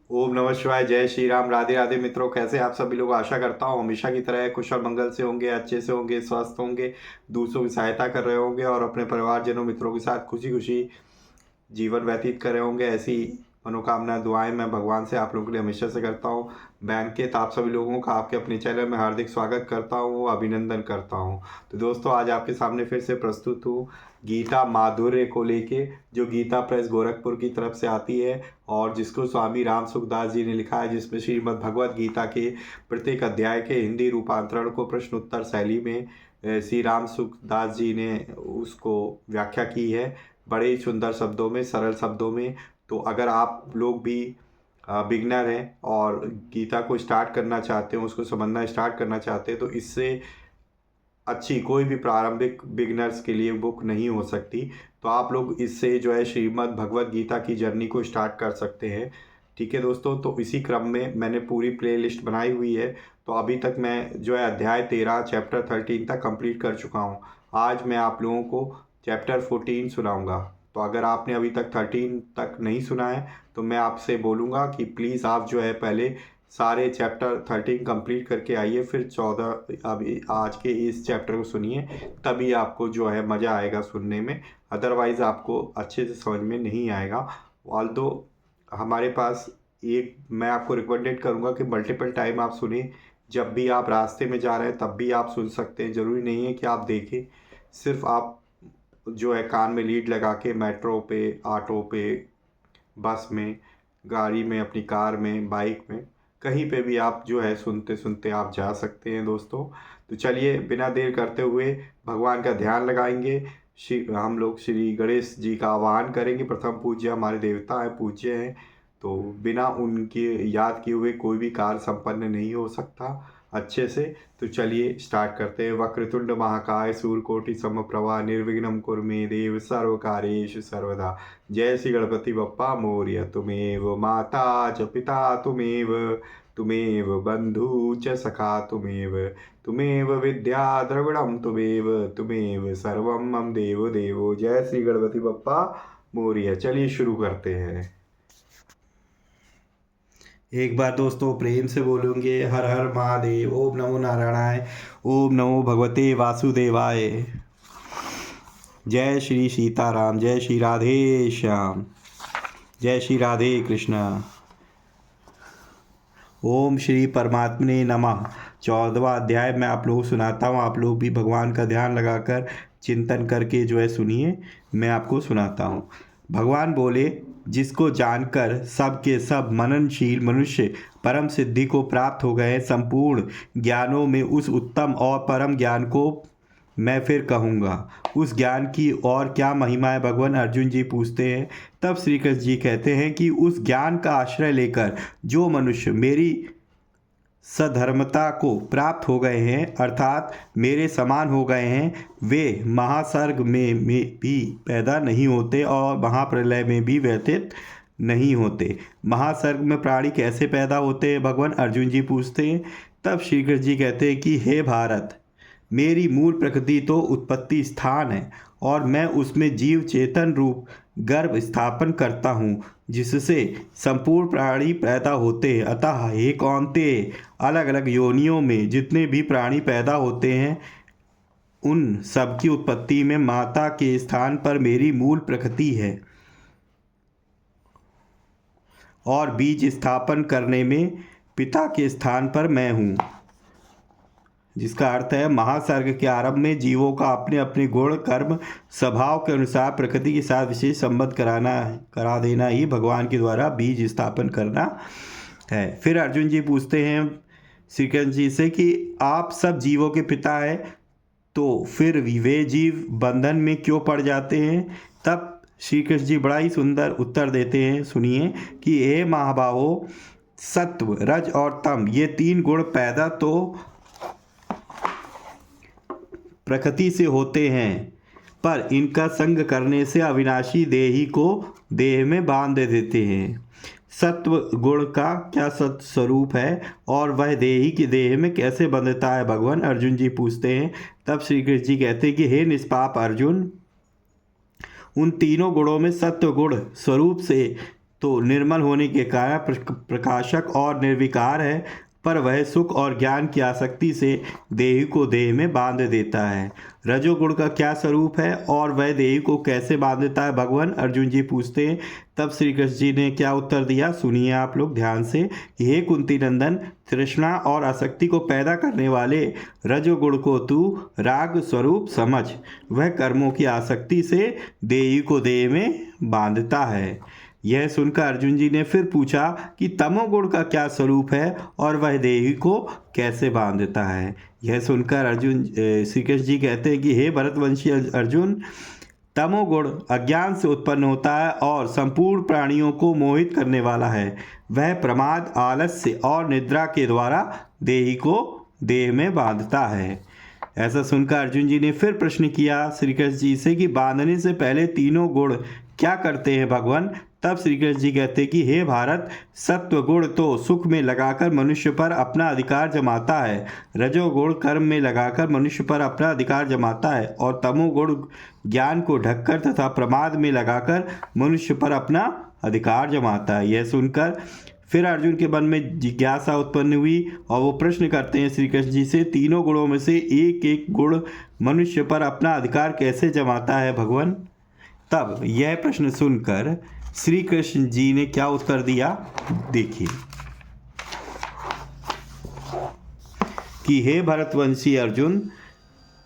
ओम नमः शिवाय। जय श्री राम। राधे राधे मित्रों, कैसे आप सभी लोग। आशा करता हूँ हमेशा की तरह कुशल मंगल से होंगे, अच्छे से होंगे, स्वस्थ होंगे, दूसरों की सहायता कर रहे होंगे और अपने परिवारजनों मित्रों के साथ खुशी खुशी जीवन व्यतीत कर रहे होंगे। ऐसी मनोकामना दुआएं मैं भगवान से आप लोगों के लिए हमेशा से करता हूँ। बैंकेत आप सभी लोगों का आपके अपने चैनल में हार्दिक स्वागत करता हूँ, अभिनंदन करता हूँ। तो दोस्तों, आज आपके सामने फिर से प्रस्तुत हूँ गीता माधुर्य को लेके, जो गीता प्रेस गोरखपुर की तरफ से आती है और जिसको स्वामी राम सुखदास जी ने लिखा है, जिसमें श्रीमद् भगवद गीता के प्रत्येक अध्याय के हिंदी रूपांतरण को प्रश्नोत्तर शैली में श्री राम सुखदास जी ने उसको व्याख्या की है, बड़े ही सुंदर शब्दों में, सरल शब्दों में। तो अगर आप लोग भी बिगनर हैं और गीता को स्टार्ट करना चाहते हो, उसको समझना स्टार्ट करना चाहते हैं, तो इससे अच्छी कोई भी प्रारंभिक बिगनर्स के लिए बुक नहीं हो सकती। तो आप लोग इससे जो है श्रीमद् भगवद गीता की जर्नी को स्टार्ट कर सकते हैं। ठीक है दोस्तों, तो इसी क्रम में मैंने पूरी प्लेलिस्ट बनाई हुई है। तो अभी तक मैं जो है अध्याय 13 चैप्टर 13 तक कंप्लीट कर चुका हूँ। आज मैं आप लोगों को चैप्टर 14 सुनाऊंगा। तो अगर आपने अभी तक 13 तक नहीं सुना है तो मैं आपसे बोलूँगा कि प्लीज़ आप जो है पहले सारे चैप्टर 13 कंप्लीट करके आइए, फिर 14 अभी आज के इस चैप्टर को सुनिए, तभी आपको जो है मज़ा आएगा सुनने में। अदरवाइज़ आपको अच्छे से समझ में नहीं आएगा। ऑल्दो हमारे पास एक, मैं आपको रिकमेंडेड करूँगा कि मल्टीपल टाइम आप सुने। जब भी आप रास्ते में जा रहे हैं तब भी आप सुन सकते हैं, ज़रूरी नहीं है कि आप देखें। सिर्फ आप जो है कान में लीड लगा के मेट्रो पे, ऑटो पे, बस में, गाड़ी में, अपनी कार में, बाइक में, कहीं पे भी आप जो है सुनते सुनते आप जा सकते हैं दोस्तों। तो चलिए बिना देर करते हुए भगवान का ध्यान लगाएंगे। हम लोग श्री गणेश जी का आह्वान करेंगे। प्रथम पूज्य हमारे देवता हैं, पूज्य हैं, तो बिना उनके याद किए हुए कोई भी कार्य संपन्न नहीं हो सकता अच्छे से। तो चलिए स्टार्ट करते हैं। वक्रतुंड महाकाय सूर्यकोटि समप्रभा निर्विघ्नं कुरु मे देव सर्वकार्येषु सर्वदा। जय श्री गणपति बप्पा मोरया। तुमेव माता च पिता तुमेव, तुमेव बंधु च सखा तुमेव, तुमेव विद्या द्रविणं तुमेव, तुमेव सर्वं मम देव देवो। जय श्री गणपति बप्पा मोरया। चलिए शुरू करते हैं। एक बार दोस्तों प्रेम से बोलेंगे हर हर महादेव। ओम नमो नारायणाय। ओम नमो भगवते वासुदेवाय। जय श्री सीताराम। जय श्री राधे श्याम। जय श्री राधे कृष्ण। ओम श्री परमात्मने नमः। 14वां अध्याय मैं आप लोगों को सुनाता हूँ। आप लोग भी भगवान का ध्यान लगाकर चिंतन करके जो है सुनिए, मैं आपको सुनाता हूँ। भगवान बोले, जिसको जानकर सब के सब मननशील मनुष्य परम सिद्धि को प्राप्त हो गए, संपूर्ण ज्ञानों में उस उत्तम और परम ज्ञान को मैं फिर कहूँगा। उस ज्ञान की और क्या महिमा है भगवान, अर्जुन जी पूछते हैं। तब श्री कृष्ण जी कहते हैं कि उस ज्ञान का आश्रय लेकर जो मनुष्य मेरी सधर्मता को प्राप्त हो गए हैं, अर्थात मेरे समान हो गए हैं, वे महासर्ग में भी पैदा नहीं होते और महाप्रलय में भी व्यतीत नहीं होते। महासर्ग में प्राणी कैसे पैदा होते हैं भगवान, अर्जुन जी पूछते हैं। तब श्री कृष्ण जी कहते हैं कि हे भारत, मेरी मूल प्रकृति तो उत्पत्ति स्थान है और मैं उसमें जीव चेतन रूप गर्भ स्थापन करता हूँ, जिससे संपूर्ण प्राणी पैदा होते हैं। अतः हे कौन्ते, अलग अलग योनियों में जितने भी प्राणी पैदा होते हैं, उन सबकी उत्पत्ति में माता के स्थान पर मेरी मूल प्रकृति है और बीज स्थापन करने में पिता के स्थान पर मैं हूँ। जिसका अर्थ है महासर्ग के आरंभ में जीवों का अपने अपने गुण कर्म स्वभाव के अनुसार प्रकृति के साथ विशेष संबंध करा देना ही भगवान के द्वारा बीज स्थापन करना है। फिर अर्जुन जी पूछते हैं श्री कृष्ण जी से कि आप सब जीवों के पिता हैं, तो फिर वे जीव बंधन में क्यों पड़ जाते हैं। तब श्री कृष्ण जी बड़ा ही सुंदर उत्तर देते हैं, सुनिए कि हे महाबाहो, सत्व रज और तम ये तीन गुण पैदा तो प्रकृति से होते हैं, पर इनका संग करने से अविनाशी देही को देह में बांध देते हैं। सत्व गुण का क्या सत स्वरूप है और वह देही की देह में कैसे बंधता है भगवान, अर्जुन जी पूछते हैं। तब श्री कृष्ण जी कहते हैं कि हे निष्पाप अर्जुन, उन तीनों गुणों में सत्व गुण स्वरूप से तो निर्मल होने के कारण प्रकाशक और निर्विकार है, पर वह सुख और ज्ञान की आसक्ति से देही को देह में बांध देता है। रजोगुण का क्या स्वरूप है और वह देही को कैसे बांधता है भगवान, अर्जुन जी पूछते हैं। तब श्री कृष्ण जी ने क्या उत्तर दिया, सुनिए आप लोग ध्यान से। हे कुंती नंदन, तृष्णा और आसक्ति को पैदा करने वाले रजोगुण को तू राग स्वरूप समझ। वह कर्मों की आसक्ति से देही को देह में बांधता है। यह सुनकर अर्जुन जी ने फिर पूछा कि तमोगुण का क्या स्वरूप है और वह देही को कैसे बांधता है। यह सुनकर अर्जुन श्री कृष्ण जी कहते हैं कि हे भरतवंशी अर्जुन, तमोगुण अज्ञान से उत्पन्न होता है और संपूर्ण प्राणियों को मोहित करने वाला है। वह प्रमाद, आलस्य और निद्रा के द्वारा देही को देह में बांधता है। ऐसा सुनकर अर्जुन जी ने फिर प्रश्न किया श्री कृष्ण जी से कि बांधने से पहले तीनों गुण क्या करते हैं भगवान। तब श्री कृष्ण जी कहते कि हे भारत, सत्व गुण तो सुख में लगाकर मनुष्य पर अपना अधिकार जमाता है, रजोगुण कर्म में लगाकर मनुष्य पर अपना अधिकार जमाता है और तमोगुण ज्ञान को ढककर तथा प्रमाद में लगाकर मनुष्य पर अपना अधिकार जमाता है। यह सुनकर फिर अर्जुन के मन में जिज्ञासा उत्पन्न हुई और वो प्रश्न करते हैं श्री कृष्ण जी से, तीनों गुणों में से एक एक गुण मनुष्य पर अपना अधिकार कैसे जमाता है भगवान। तब यह प्रश्न सुनकर श्री कृष्ण जी ने क्या उत्तर दिया, देखिए कि हे भरतवंशी अर्जुन,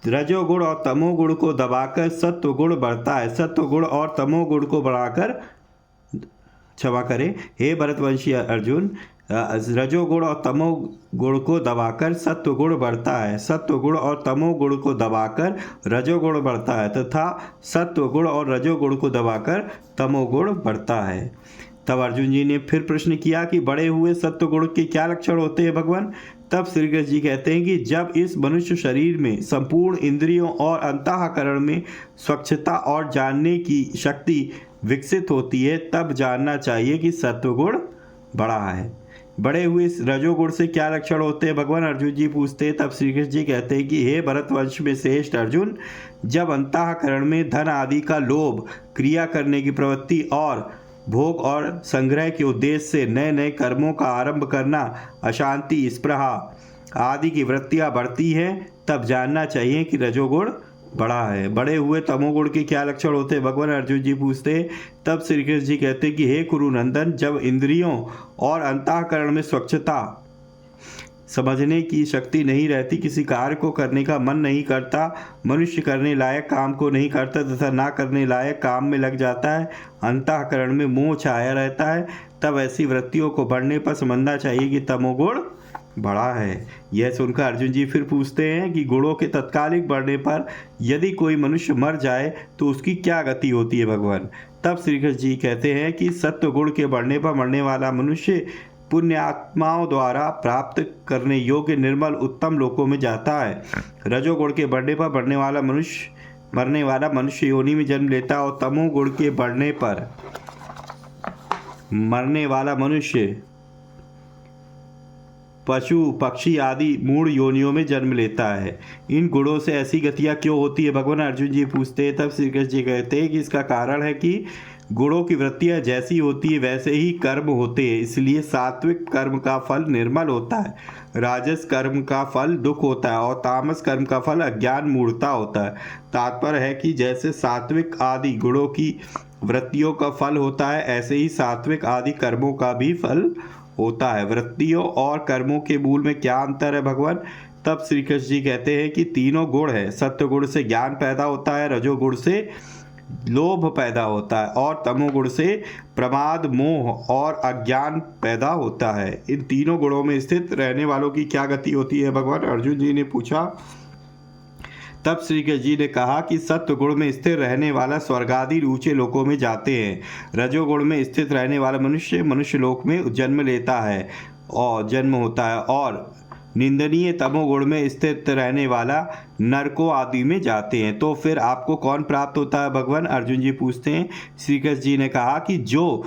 रजोगुण और तमोगुण को दबाकर सत्वगुण बढ़ता है, सत्वगुण और तमोगुण को बढ़ाकर, क्षमा करें, हे भरतवंशी अर्जुन, रजोगुण और तमोगुण को दबाकर सत्वगुण बढ़ता है, सत्वगुण और तमोगुण को दबाकर रजोगुण बढ़ता है तथा सत्वगुण और रजोगुण को दबाकर तमोगुण बढ़ता है। तब अर्जुन जी ने फिर प्रश्न किया कि बढ़े हुए सत्वगुण के क्या लक्षण होते हैं भगवान। तब श्री कृष्ण जी कहते हैं कि जब इस मनुष्य शरीर में संपूर्ण इंद्रियों और अंतःकरण में स्वच्छता और जानने की शक्ति विकसित होती है, तब जानना चाहिए कि सत्वगुण बढ़ा है। बढ़े हुए रजोगुण से क्या लक्षण होते हैं भगवान, अर्जुन जी पूछते हैं। तब श्री कृष्ण जी कहते हैं कि हे भरतवंश में श्रेष्ठ अर्जुन, जब अंतःकरण में धन आदि का लोभ, क्रिया करने की प्रवृत्ति और भोग और संग्रह के उद्देश्य से नए नए कर्मों का आरंभ करना, अशांति, स्पृहा आदि की वृत्तियाँ बढ़ती हैं, तब जानना चाहिए कि रजोगुण बढ़ा है। बढ़े हुए तमोगुण के क्या लक्षण होते हैं भगवान, अर्जुन जी पूछते। तब श्री कृष्ण जी कहते कि हे कुरुनंदन, जब इंद्रियों और अंतःकरण में स्वच्छता, समझने की शक्ति नहीं रहती, किसी कार्य को करने का मन नहीं करता, मनुष्य करने लायक काम को नहीं करता तथा ना करने लायक काम में लग जाता है, अंतःकरण में मोह छाया रहता है, तब ऐसी वृत्तियों को बढ़ने पर समझना चाहिए कि तमोगुण बढ़ा है। यह सुनकर अर्जुन जी फिर पूछते हैं कि गुणों के तत्कालिक बढ़ने पर यदि कोई मनुष्य मर जाए तो उसकी क्या गति होती है भगवान। तब श्री कृष्ण जी कहते हैं कि सत्व गुण के बढ़ने पर मरने वाला मनुष्य पुण्य आत्माओं द्वारा प्राप्त करने योग्य निर्मल उत्तम लोकों में जाता है। रजोगुण के बढ़ने पर मरने वाला मनुष्य योनि में जन्म लेता है और तमोगुण के बढ़ने पर मरने वाला मनुष्य पशु, पक्षी आदि मूढ़ योनियों में जन्म लेता है। इन गुणों से ऐसी गतियाँ क्यों होती है भगवान, अर्जुन जी पूछते हैं। तब श्री कृष्ण जी कहते हैं कि इसका कारण है कि गुणों की वृत्तियाँ जैसी होती है वैसे ही कर्म होते हैं, इसलिए सात्विक कर्म का फल निर्मल होता है, राजस कर्म का फल दुख होता है और तामस कर्म का फल अज्ञान मूढ़ता होता है। तात्पर्य है कि जैसे सात्विक आदि गुणों की वृत्तियों का फल होता है, ऐसे ही सात्विक आदि कर्मों का भी फल होता है। वृत्तियों और कर्मों के मूल में क्या अंतर है भगवान। तब श्री कृष्ण जी कहते हैं कि तीनों गुण है, सत्वगुण से ज्ञान पैदा होता है, रजोगुण से लोभ पैदा होता है और तमोगुण से प्रमाद, मोह और अज्ञान पैदा होता है। इन तीनों गुणों में स्थित रहने वालों की क्या गति होती है भगवान, अर्जुन जी ने पूछा। तब श्री कृष्ण जी ने कहा कि सत्व गुण में स्थिर रहने वाला स्वर्ग आदि ऊंचे लोकों में जाते हैं, रजोगुण में स्थित रहने वाला मनुष्य लोक में जन्म लेता है और जन्म होता है, और निंदनीय तमोगुण में स्थित रहने वाला नरकों आदि में जाते हैं। तो फिर आपको कौन प्राप्त होता है भगवान, अर्जुन जी पूछते हैं। श्री कृष्ण जी ने कहा कि जो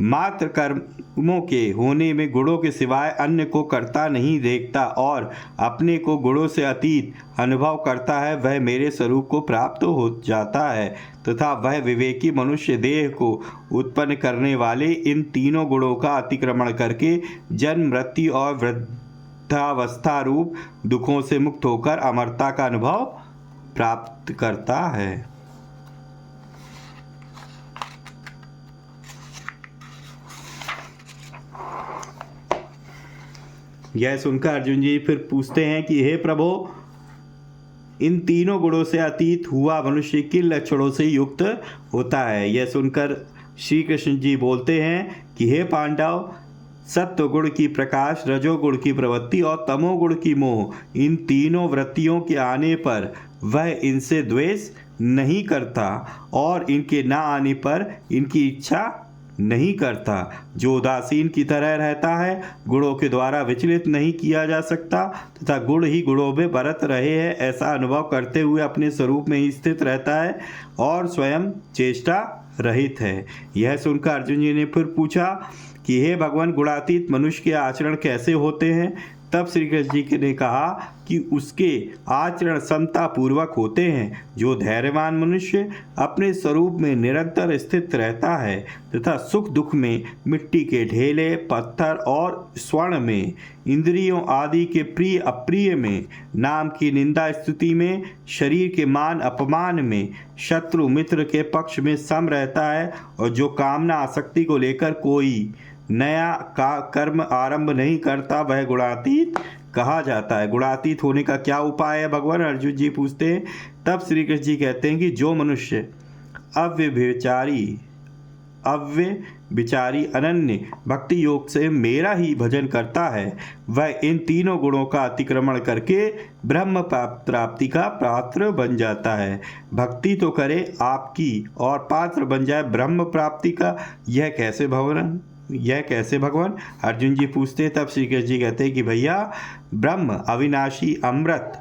मात्र कर्मों के होने में गुणों के सिवाय अन्य को करता नहीं देखता और अपने को गुणों से अतीत अनुभव करता है, वह मेरे स्वरूप को प्राप्त हो जाता है तथा वह विवेकी मनुष्य देह को उत्पन्न करने वाले इन तीनों गुणों का अतिक्रमण करके जन्म, मृत्यु और वृद्धावस्था रूप दुखों से मुक्त होकर अमरता का अनुभव प्राप्त करता है। यह सुनकर अर्जुन जी फिर पूछते हैं कि हे प्रभु, इन तीनों गुणों से अतीत हुआ मनुष्य किन लक्षणों से युक्त होता है। यह सुनकर श्री कृष्ण जी बोलते हैं कि हे पांडव, सत्व गुण की प्रकाश, रजोगुण की प्रवृत्ति और तमोगुण की मोह, इन तीनों वृत्तियों के आने पर वह इनसे द्वेष नहीं करता और इनके ना आने पर इनकी इच्छा नहीं करता। जो उदासीन की तरह रहता है, गुणों के द्वारा विचलित नहीं किया जा सकता तथा गुण ही गुणों में बरत रहे हैं, ऐसा अनुभव करते हुए अपने स्वरूप में ही स्थित रहता है और स्वयं चेष्टा रहित है। यह सुनकर अर्जुन जी ने फिर पूछा कि हे भगवान, गुणातीत मनुष्य के आचरण कैसे होते हैं। तब श्री कृष्ण जी ने कहा कि उसके आचरण समता पूर्वक होते हैं। जो धैर्यवान मनुष्य अपने स्वरूप में निरंतर स्थित रहता है तथा सुख दुख में, मिट्टी के ढेले, पत्थर और स्वर्ण में, इंद्रियों आदि के प्रिय अप्रिय में, नाम की निंदा स्तुति में, शरीर के मान अपमान में, शत्रु मित्र के पक्ष में सम रहता है और जो कामना आसक्ति को लेकर कोई नया कर्म आरंभ नहीं करता, वह गुणातीत कहा जाता है। गुणातीत होने का क्या उपाय है भगवान, अर्जुन जी पूछते हैं। तब श्री कृष्ण जी कहते हैं कि जो मनुष्य अव्यभिचारी अनन्य भक्ति योग से मेरा ही भजन करता है, वह इन तीनों गुणों का अतिक्रमण करके ब्रह्म प्राप्ति का पात्र बन जाता है। भक्ति तो करे आपकी और पात्र बन जाए ब्रह्म प्राप्ति का, यह कैसे भगवान, अर्जुन जी पूछते हैं। तब श्री कृष्ण जी कहते हैं कि भैया, ब्रह्म अविनाशी, अमृत,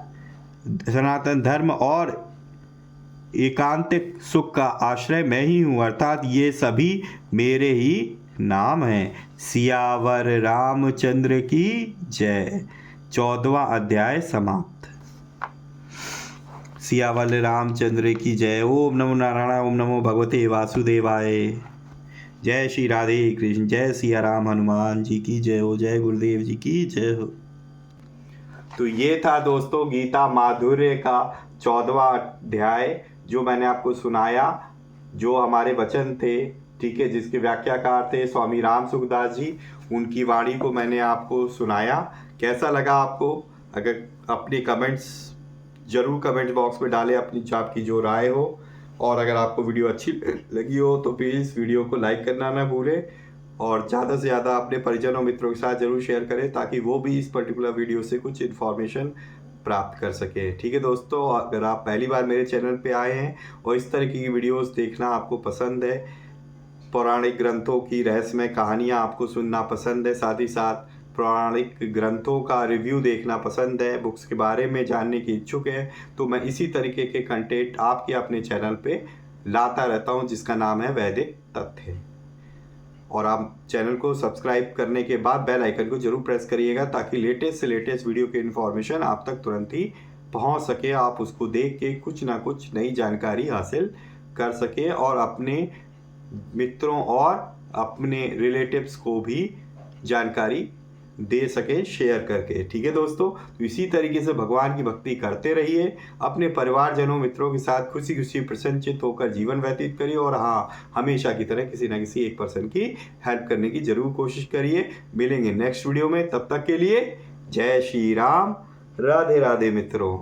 सनातन धर्म और एकांतिक सुख का आश्रय मैं ही हूँ, अर्थात ये सभी मेरे ही नाम हैं। सियावर रामचंद्र की जय। 14वां अध्याय समाप्त। सियावर रामचंद्र की जय। ओम नमो नारायण, ओम नमो भगवते वासुदेवाय। जय श्री राधे कृष्ण, जय सिया राम, हनुमान जी की जय हो, जय गुरुदेव जी की जय हो। तो ये था दोस्तों गीता माधुर्य का 14वां अध्याय जो मैंने आपको सुनाया, जो हमारे वचन थे, ठीक है, जिसके व्याख्याकार थे स्वामी राम सुखदास जी, उनकी वाणी को मैंने आपको सुनाया। कैसा लगा आपको? अगर अपने कमेंट्स जरूर कमेंट बॉक्स में डालें, अपनी आपकी जो राय हो। और अगर आपको वीडियो अच्छी लगी हो तो प्लीज़ वीडियो को लाइक करना ना भूलें और ज़्यादा से ज़्यादा अपने परिजनों मित्रों के साथ ज़रूर शेयर करें ताकि वो भी इस पर्टिकुलर वीडियो से कुछ इन्फॉर्मेशन प्राप्त कर सके। ठीक है दोस्तों, अगर आप पहली बार मेरे चैनल पे आए हैं और इस तरीके की वीडियोस देखना आपको पसंद है, पौराणिक ग्रंथों की रहस्यमय कहानियाँ आपको सुनना पसंद है, साथ ही साथ पौराणिक ग्रंथों का रिव्यू देखना पसंद है, बुक्स के बारे में जानने की इच्छुक है, तो मैं इसी तरीके के कंटेंट आपके अपने चैनल पे लाता रहता हूं जिसका नाम है वैदिक तथ्य। और आप चैनल को सब्सक्राइब करने के बाद बेल आइकन को जरूर प्रेस करिएगा ताकि लेटेस्ट से लेटेस्ट वीडियो की इन्फॉर्मेशन आप तक तुरंत ही पहुंच सके, आप उसको देख के कुछ ना कुछ नई जानकारी हासिल कर सके और अपने मित्रों और अपने रिलेटिव्स को भी जानकारी दे सके शेयर करके। ठीक है दोस्तों, तो इसी तरीके से भगवान की भक्ति करते रहिए, अपने परिवारजनों मित्रों के साथ खुशी खुशी प्रसन्नचित होकर जीवन व्यतीत करिए और हाँ, हमेशा की तरह किसी न किसी एक पर्सन की हेल्प करने की जरूर कोशिश करिए। मिलेंगे नेक्स्ट वीडियो में, तब तक के लिए जय श्री राम, राधे राधे मित्रों।